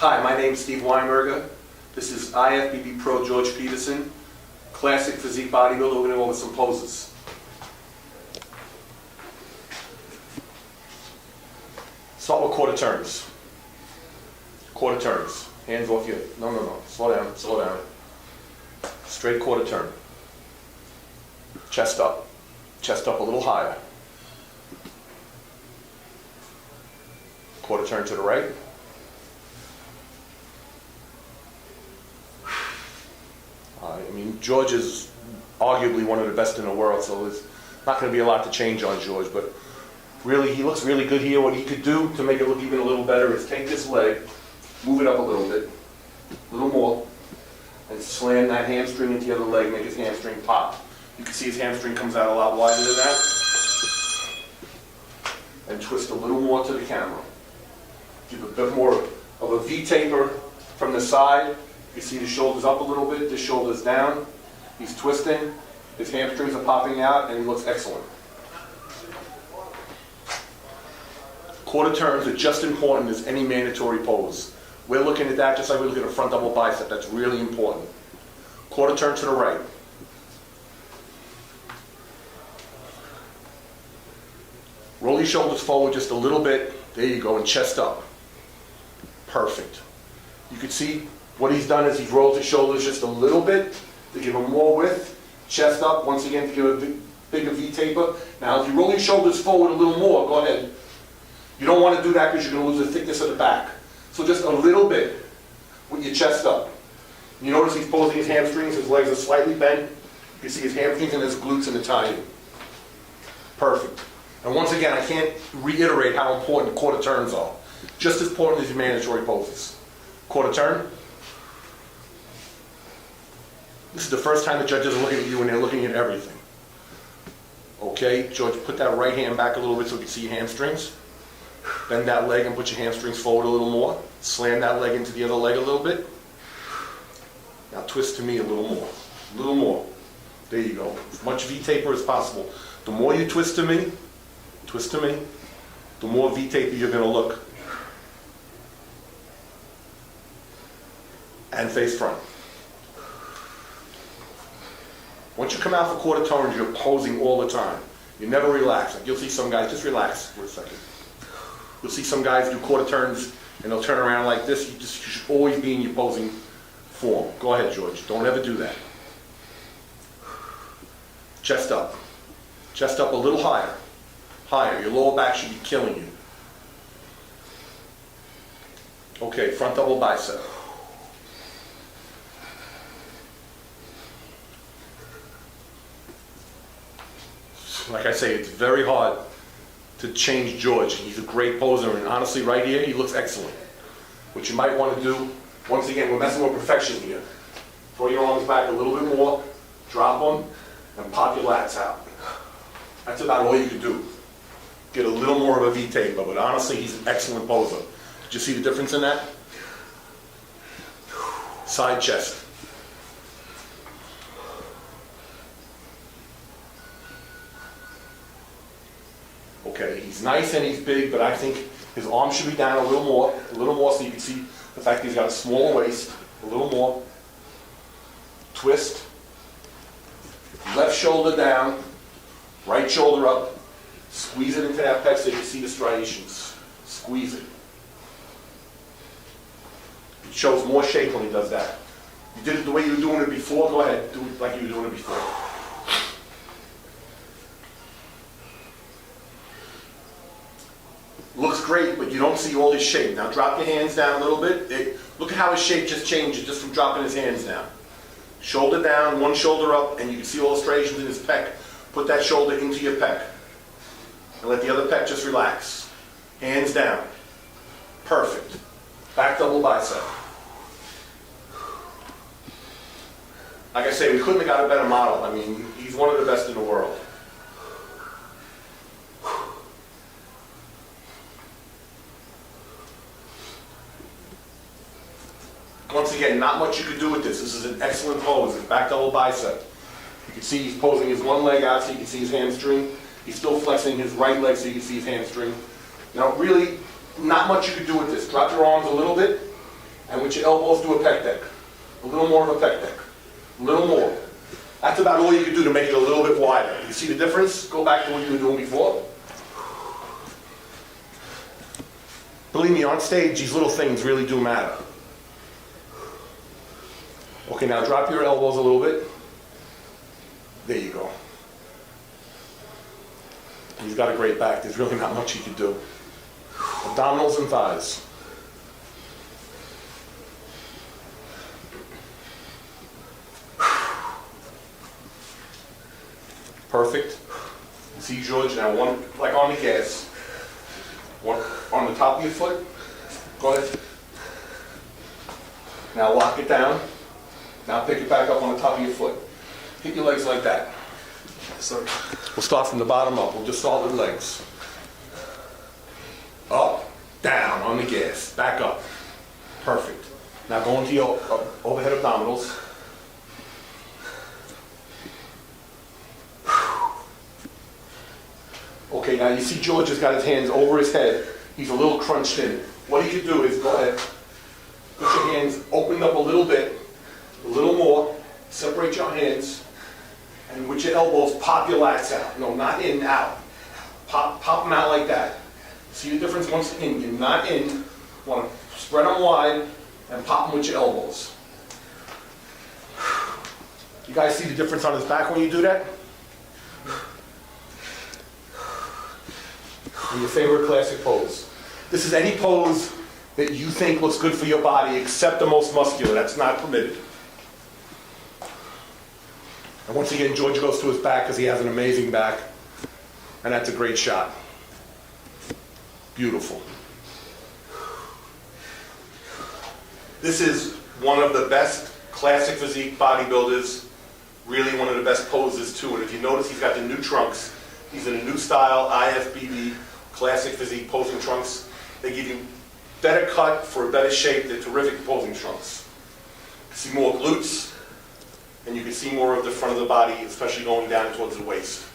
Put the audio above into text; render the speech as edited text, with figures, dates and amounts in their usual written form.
Hi, my name's Steve Weinberger. This is IFBB Pro George Peterson, classic physique bodybuilder. We're going to go over some poses. Start with quarter turns. Quarter turns. Hands off your, no. Slow down, slow down. Straight quarter turn. Chest up a little higher. Quarter turn to the right. I mean, George is arguably one of the best in the world, so there's not going to be a lot to change on George, but really, he looks really good here. What he could do to make it look even a little better is take this leg, move it up a little bit, a little more, and slam that hamstring into the other leg, make his hamstring pop. You can see his hamstring comes out a lot wider than that. And twist a little more to the camera. Give a bit more of a V-taper from the side. You see the shoulders up a little bit, the shoulders down. He's twisting, his hamstrings are popping out, and he looks excellent. Quarter turns are just important as any mandatory pose. We're looking at that just like we look at a front double bicep. That's really important. Quarter turn to the right. Roll your shoulders forward just a little bit. There you go, and chest up. Perfect. You can see what he's done is he's rolled his shoulders just a little bit to give him more width. Chest up, once again, to give a bigger V-taper. Now, if you roll your shoulders forward a little more, go ahead. You don't want to do that because you're going to lose the thickness of the back. So just a little bit with your chest up. You notice he's posing his hamstrings, his legs are slightly bent. You can see his hamstrings and his glutes in Italian. Perfect. And once again, I can't reiterate how important quarter turns are. Just as important as your mandatory poses. Quarter turn. This is the first time the judges are looking at you and they're looking at everything. Okay, George, put that right hand back a little bit so we can see your hamstrings. Bend that leg and put your hamstrings forward a little more. Slam that leg into the other leg a little bit. Now twist to me a little more. A little more. There you go. As much V-taper as possible. The more you twist to me, the more V-taper you're going to look. And face front. Once you come out for quarter turns, you're posing all the time. You never relax. Like you'll see some guys, just relax for a second. You'll see some guys do quarter turns and they'll turn around like this. You should always be in your posing form. Go ahead, George. Don't ever do that. Chest up. Chest up a little higher. Higher. Your lower back should be killing you. Okay, front double bicep. Like I say, it's very hard to change George. He's a great poser, and honestly, right here, he looks excellent. What you might want to do, once again, we're messing with perfection here. Throw your arms back a little bit more, drop them, and pop your lats out. That's about all you can do. Get a little more of a V-taper, but honestly, he's an excellent poser. Did you see the difference in that? Side chest. Okay, he's nice and he's big, but I think his arms should be down a little more so you can see the fact that he's got a smaller waist, a little more. Twist. Left shoulder down, right shoulder up. Squeeze it into that pec so you can see the striations. Squeeze it. It shows more shape when he does that. You did it the way you were doing it before, go ahead, do it like you were doing it before. Looks great, but you don't see all his shape. Now drop your hands down a little bit. Look at how his shape just changes just from dropping his hands down. Shoulder down, one shoulder up, and you can see all the striations in his pec. Put that shoulder into your pec. And let the other pec just relax. Hands down. Perfect. Back double bicep. Like I say, we couldn't have got a better model. I mean, he's one of the best in the world. Once again, not much you could do with this. This is an excellent pose. It's back double bicep. You can see he's posing his one leg out so you can see his hamstring. He's still flexing his right leg so you can see his hamstring. Now really, not much you can do with this. Drop your arms a little bit And with your elbows, do a pec deck. A little more of a pec deck. A little more. That's about all you can do to make it a little bit wider. You see the difference? Go back to what you were doing before. Believe me, on stage, these little things really do matter. Okay, now drop your elbows a little bit. There you go. He's got a great back. There's really not much he can do. Abdominals and thighs. Perfect. See, George, now one, like on the gas. One on the top of your foot. Go ahead. Now lock it down. Now pick it back up on the top of your foot. Hit your legs like that. Sorry. We'll start from the bottom up. We'll just start with legs. Up, down, on the gas. Back up. Perfect. Now go into your overhead abdominals. Okay, now you see George has got his hands over his head. He's a little crunched in. What you can do is go ahead, put your hands opened up a little bit, a little more, separate your hands, and with your elbows, pop your lats out. No, not in, out. Pop them out like that. See the difference? Once in, you're not in. You want to spread them wide and pop them with your elbows. You guys see the difference on his back when you do that? And your favorite classic pose. This is any pose that you think looks good for your body except the most muscular. That's not permitted. And once again, George goes to his back because he has an amazing back. And that's a great shot. Beautiful. This is one of the best classic physique bodybuilders. Really one of the best poses too. And if you notice, he's got the new trunks. He's in a new style, IFBB, classic physique posing trunks. They give you better cut for a better shape. They're terrific posing trunks. You can see more glutes, and you can see more of the front of the body, especially going down towards the waist.